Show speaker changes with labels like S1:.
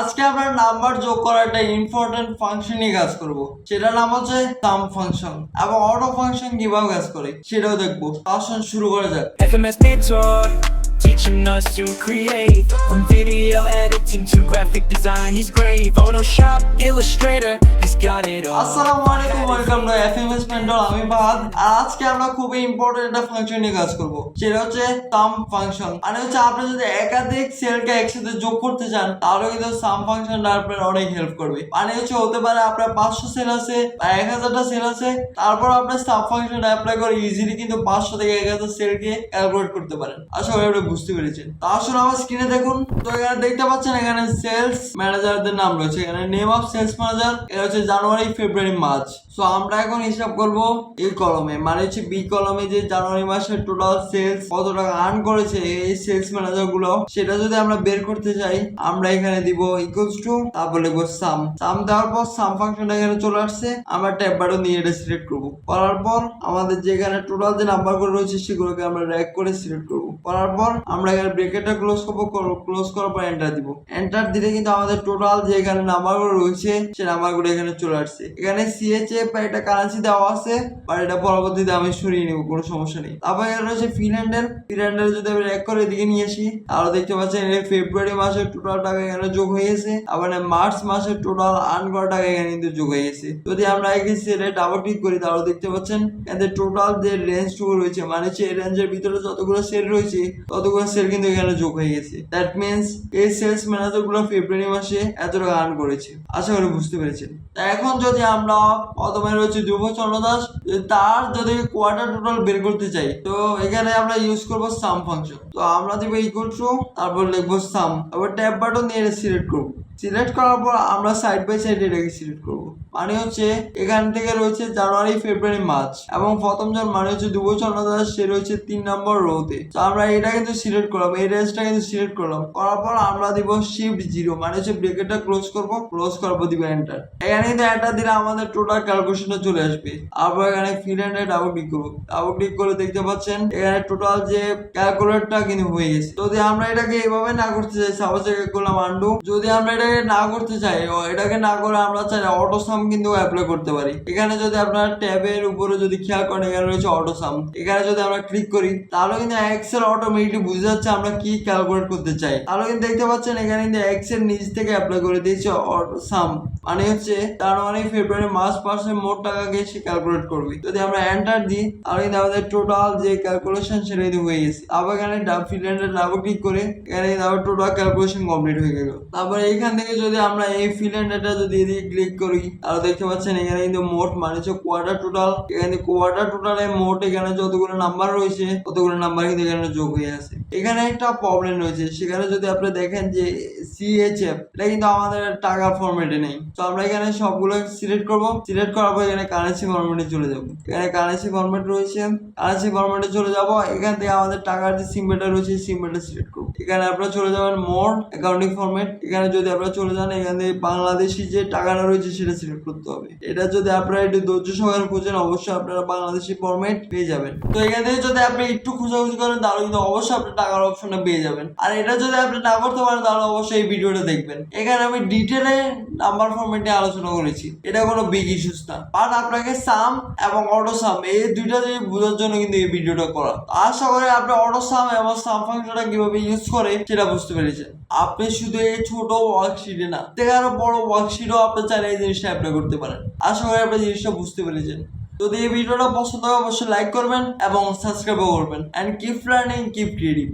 S1: আজকে আমরা নাম্বার যোগ করার একটা ইম্পর্টেন্ট ফাংশন নিয়ে কাজ করব। সেটার নাম হচ্ছে সাম ফাংশন এবং অটো ফাংশন কিভাবে কাজ করে সেটাও দেখবো। আসুন শুরু করা যাক।
S2: FMS Mentor, teaching us to create. From video editing to graphic design, he's great. Photoshop, Illustrator, he's got it all.
S1: আসসালামু আলাইকুম, ওয়েলকাম টু এফএমএস মেন্টর। আমি ফাহাদ। আর আজকে আমরা খুবই ইম্পর্টেন্ট একটা ফাংশন নিয়ে কাজ করব। সেটা হচ্ছে সাম ফাংশন। মানে হচ্ছে আপনি যদি একাধিক সেলকে একসাথে যোগ করতে চান তাহলে কিন্তু সাম ফাংশনটা আপনার অনেক হেল্প করবে। মানে হচ্ছে হতে পারে আপনার 500 সেল আছে বা 1000টা সেল আছে, তারপর আপনার সাম ফাংশনটা অ্যাপ্লাই করে ইজিলি কিন্তু 500 থেকে 1000 সেলকে ক্যালকুলেট করতে পারেন। আশা করি আপনি বুঝতে পেরেছেন। তো আসলে আমার স্ক্রিনে দেখুন, তো এখানে দেখতে পাচ্ছেন এখানে সেলস ম্যানেজারদের নাম রয়েছে। এখানে নেম অফ সেলস ম্যানেজার এটা হচ্ছে জানুয়ারি, ফেব্রুয়ারি, মার্চ। সো আমরা এখন হিসাব করব এই কলমে, মানে হচ্ছে বি কলমে যে জানুয়ারি মাসের টোটাল সেলস কত টাকা আর্ন করেছে এই সেলস ম্যানেজার গুলো, সেটা যদি আমরা বের করতে চাই আমরা এখানে দিব ইকুয়ালস টু, তারপর লিখবো সাম। সাম দেওয়ার পর সাম ফাংশনটা এখানে চলে আসছে। আমরা ট্যাব বাটন দিয়ে এটা সিলেক্ট করবো। করার পর আমাদের যেখানে টোটাল যে নাম্বারগুলো রয়েছে সেগুলোকে আমরা র্যাক করে সিলেক্ট করবো। করার পর আমরা এখানে ব্র্যাকেটটা ক্লোজ করবো। ক্লোজ করার পর এন্টার দিব। এন্টার দিলে কিন্তু আমাদের টোটাল যে এখানে নাম্বারগুলো রয়েছে সে নাম্বারগুলো এখানে চলে আসছে। এখানে সিএচএফ বা এটা কারেন্সি দেওয়া আছে, বাট এটা পরবর্তীতে আমি সরিয়ে নেবো, কোনো সমস্যা নেই। তারপর এখানে রয়েছে ফিল্যান্ডের যদি আমি র্যাক করে এদিকে নিয়ে আসি তাহলে দেখতে পাচ্ছেন ফেব্রুয়ারি মাসের টোটাল টাকা এখানে যোগ হয়ে গেছে। আবার মার্চ মাসের টোটাল আর্ন করা টাকা এখানে কিন্তু যোগ হয়ে গেছে। যদি আমরা এখানে সেলে ডাবল ক্লিক করি তাহলে দেখতে পাচ্ছেন এদের টোটাল যে রেঞ্জটুকু রয়েছে, মানে হচ্ছে এই রেঞ্জের ভিতরে যতগুলো সেল রয়েছে ততগুলো সেল কিন্তু এখানে যোগ হয়ে গেছে। দ্যাট মিনস এই সেলস ম্যানেজার গুলো ফেব্রুয়ারি মাসে এত টাকা আর্ন করেছে। আশা করি বুঝতে পেরেছেন। এখন যদি আমরা প্রথমে রয়েছে ধ্রুব চন্দ্র দাস, তার যদি কোয়ার্টার টোটাল বের করতে চাই তো এখানে আমরা ইউজ করব সাম ফাংশন। তো আমরা দিব ইকুয়াল টু, তারপর লিখবো সাম, তারপর ট্যাব বাটন দিয়ে সিলেক্ট করব। সিলেক্ট করার পর আমরা সাইড বাই সাইড এটাকে সিলেক্ট করব। মানে হচ্ছে এখান থেকে রয়েছে জানুয়ারি, ফেব্রুয়ারি, মার্চ এবং প্রথম জন মানে হচ্ছে ধ্রুব চন্দ্র দাস, সে রয়েছে 3 নম্বর রোতে। তো আমরা এটা কিন্তু সিলেক্ট করলাম, এই রেঞ্জটা কিন্তু সিলেক্ট করলাম। করার পর আমরা দিব শিফট 0, মানে হচ্ছে ব্র্যাকেটটা ক্লোজ করব। ক্লোজ করার পর দিব এন্টার। এখানে কিন্তু এন্টার দিলে আমাদের টোটাল ক্যালকুলেশনটা চলে আসবে। তারপর এখানে ফিল্যান্ডে ডাবল ক্লিক করব। ডাবল ক্লিক করে দেখতে পাচ্ছেন এখানে টোটাল যে ক্যালকুলেটরটা কিন্তু হয়ে গেছে। যদি আমরা এটাকে এভাবে না করতে চাই, সাপোজ করলাম আন্ডু, যদি আমরা এটাকে না করতে চাই, এটাকে না করে আমরা চাই অটো সাম কিন্তু অ্যাপ্লাই করতে পারি। এখানে যদি আপনার ট্যাবের উপরে যদি খেয়াল করেন এখানে রয়েছে অটো সাম, এখানে যদি আমরা ক্লিক করি তাহলে কিন্তু এক্সেল অটোমেটিকলি বুঝে যাচ্ছে আমরা কি ক্যালকুলেট করতে চাই। তাহলে কিন্তু দেখতে পাচ্ছেন এখানে কিন্তু এক্সেল নিচ থেকে অ্যাপ্লাই করে দিয়েছে অটো সাম, মানে হচ্ছে জানুয়ারি, ফেব্রুয়ারি, মার্চ মাসের মোট টাকাকে সে ক্যালকুলেট করবে। যদি আমরা এন্টার দিই তাহলে কিন্তু আমাদের টোটাল যে ক্যালকুলেশন সেটা কিন্তু হয়ে গেছে। আবার এখানে ফিল্যান্ডে ডাবল ক্লিক করে এখানে আবার টোটাল ক্যালকুলেশন কমপ্লিট হয়ে গেল। তারপরে এইখান থেকে যদি আমরা এই ফিল্যান্ডটা যদি এদিকে ক্লিক করি তাহলে দেখতে পাচ্ছেন এখানে কিন্তু মোট মানে হচ্ছে কোয়ার্টার টোটাল, এখানে কোয়ার্টার টোটালে মোট এখানে যতগুলো নাম্বার রয়েছে ততগুলো নাম্বার কিন্তু এখানে যোগ হয়ে আছে। এখানে একটা প্রবলেম রয়েছে, সেখানে যদি আপনি দেখেন যে সিএচএফ এটা কিন্তু আমাদের টাকার ফরম্যাটে নেই। তো আমরা এখানে সবগুলো সিলেক্ট করব। সিলেক্ট করার পর এখানে কারেন্সি ফরম্যাটে চলে যাব। এখানে কারেন্সি ফরম্যাট রয়েছে, কারেন্সি ফরম্যাটে চলে যাব। এখান থেকে আমাদের টাকার যে সিম্বলটা রয়েছে সিম্বলটা সিলেক্ট করব। এখানে আপনারা চলে যাবেন মোড অ্যাকাউন্টিং ফরম্যাট। এখানে যদি আপনারা চলে যান এখানে বাংলাদেশি যে টাকাটা রয়েছে সেটা সিলেক্ট করতে হবে। এটা যদি আপনারা একটু ধৈর্য সহকারে খুঁজেন অবশ্যই আপনারা বাংলাদেশি ফরম্যাট পেয়ে যাবেন। তো এখান থেকে যদি আপনি একটু খোঁজাখুঁজি করেন তাহলে কিন্তু অবশ্যই আপনি টাকার অপশনটা পেয়ে যাবেন। আর এটা যদি আপনি না করতে পারেন তাহলে অবশ্যই এই ভিডিওটা দেখবেন। এখানে আমি ডিটেলে নাম্বার ফরম্যাট নিয়ে আলোচনা করেছি, এটা কোনো বিগ ইস্যুস না। বাট আপনাকে সাম এবং অটো সাম এই দুইটা জিনিস বোঝার জন্য কিন্তু এই ভিডিওটা করা। আশা করি আপনি অটো সাম এবং সাম ফাংশনটা কিভাবে ইউজ করে সেটা বুঝতে পেরেছেন। আপনি শুধু এই ছোট ওয়ার্কশিটে না, থেকে আরো বড় ওয়ার্কশিটও আপনি চাইলে এই জিনিসটা অ্যাপ্লাই করতে পারেন। আশা করি আপনি জিনিসটা বুঝতে পেরেছেন। যদি এই ভিডিওটা পছন্দ হয় অবশ্যই লাইক করবেন এবং সাবস্ক্রাইবও করবেন। And keep learning, keep creative.